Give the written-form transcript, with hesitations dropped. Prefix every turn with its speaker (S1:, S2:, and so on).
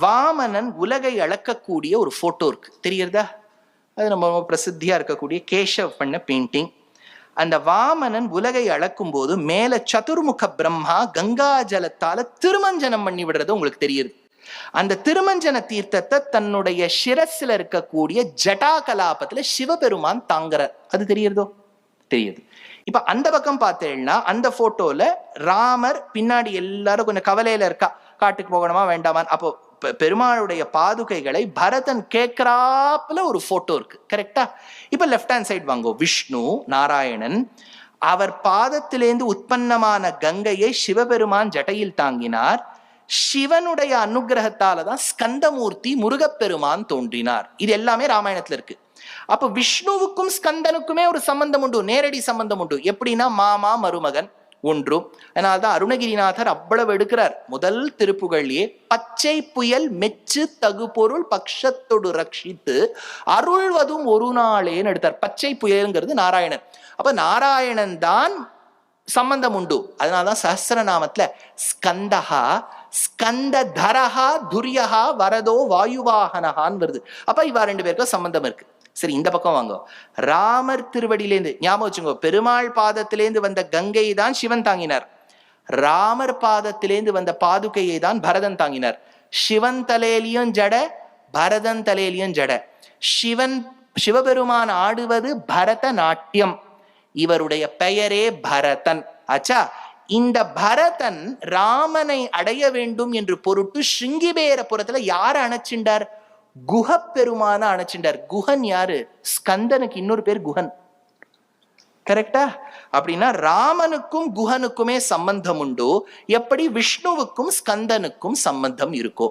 S1: வாமனன் உலகை அளக்கக்கூடிய ஒரு போட்டோ இருக்கு, தெரியுறதா? அது நம்ம பிரசித்தியா இருக்கக்கூடிய கேசவ் பண்ண பெயிண்டிங். அந்த வாமனன் உலகை அளக்கும் போது மேல சதுர்முக பிரம்மா கங்கா ஜலத்தால திருமஞ்சனம் பண்ணி விடுறது உங்களுக்கு தெரியுது. அந்த திருமஞ்சன தீர்த்தத்தை தன்னுடைய சிரஸ்ல இருக்கக்கூடிய ஜடா கலாபத்துல சிவபெருமான் தாங்குறார். அது தெரியுறதோ? தெரியுது. இப்ப அந்த பக்கம் பார்த்தேன்னா அந்த போட்டோல ராமர் பின்னாடி எல்லாரும் கொஞ்சம் கவலையில இருக்கா, காட்டுக்கு போகணுமா வேண்டாமா. அப்போ பெருமாளுடைய பாதுகைகளை பரதன் கேட்கிறாப்புல ஒரு போட்டோ இருக்கு, கரெக்டா? இப்ப லெப்ட் ஹேண்ட் சைடு வாங்கோ. விஷ்ணு நாராயணன் அவர் பாதத்திலேந்து உற்பத்தமான கங்கையை சிவபெருமான் ஜட்டையில் தாங்கினார். சிவனுடைய அனுகிரகத்தாலதான் ஸ்கந்தமூர்த்தி முருகப்பெருமான் தோன்றினார். இது எல்லாமே ராமாயணத்துல இருக்கு. அப்ப விஷ்ணுவுக்கும் ஸ்கந்தனுக்குமே ஒரு சம்பந்தம் உண்டு, நேரடி சம்பந்தம் உண்டு. எப்படின்னா மாமா மருமகன் ஒன்றும். அதனால்தான் அருணகிரிநாதர் அவ்வளவு எடுக்கிறார். முதல் திருப்புகழ்லயே பச்சை புயல் மெச்சு தகு பொருள் பக்ஷத்தொடு ரட்சித்து அருள்வதும் ஒரு நாளேன்னு எடுத்தார். பச்சை புயல்ங்கிறது நாராயணன். அப்ப நாராயணன் தான் சம்பந்தம் உண்டு. அதனால்தான் சஹஸ்ரநாமத்துல ஸ்கந்தஹா ஸ்கந்ததரஹா துரியஹா வரதோ வாயுவாகனஹான்னு வருது. அப்ப இவா ரெண்டு பேருக்கும் சம்பந்தம் இருக்கு. சரி, இந்த பக்கம் வாங்க. ராமர் திருவடியிலேந்து ஞாபகம் வச்சுங்க, பெருமாள் பாதத்திலேந்து வந்த கங்கையை தான் சிவன் தாங்கினார். ராமர் பாதத்திலேந்து வந்த பாதுகையை தான் பரதன் தாங்கினார். சிவன் தலையிலையும் ஜட, பரதன் தலையிலையும் ஜட. சிவபெருமான் ஆடுவது பரத நாட்டியம். இவருடைய பெயரே பரதன். ஆச்சா, இந்த பரதன் ராமனை அடைய வேண்டும் என்று பொருட்டு ஸ்ருங்கிபேரபுரத்துல யார அணைச்சிண்டார்? குஹப்பெருமான அணைச்சிண்டார். குஹன் யாரு? ஸ்கந்தனுக்கு இன்னொரு பேர் குஹன், கரெக்டா? அப்படின்னா ராமனுக்கும் குஹனுக்குமே சம்பந்தம் உண்டு. எப்படி விஷ்ணுவுக்கும் ஸ்கந்தனுக்கும் சம்பந்தம் இருக்கோ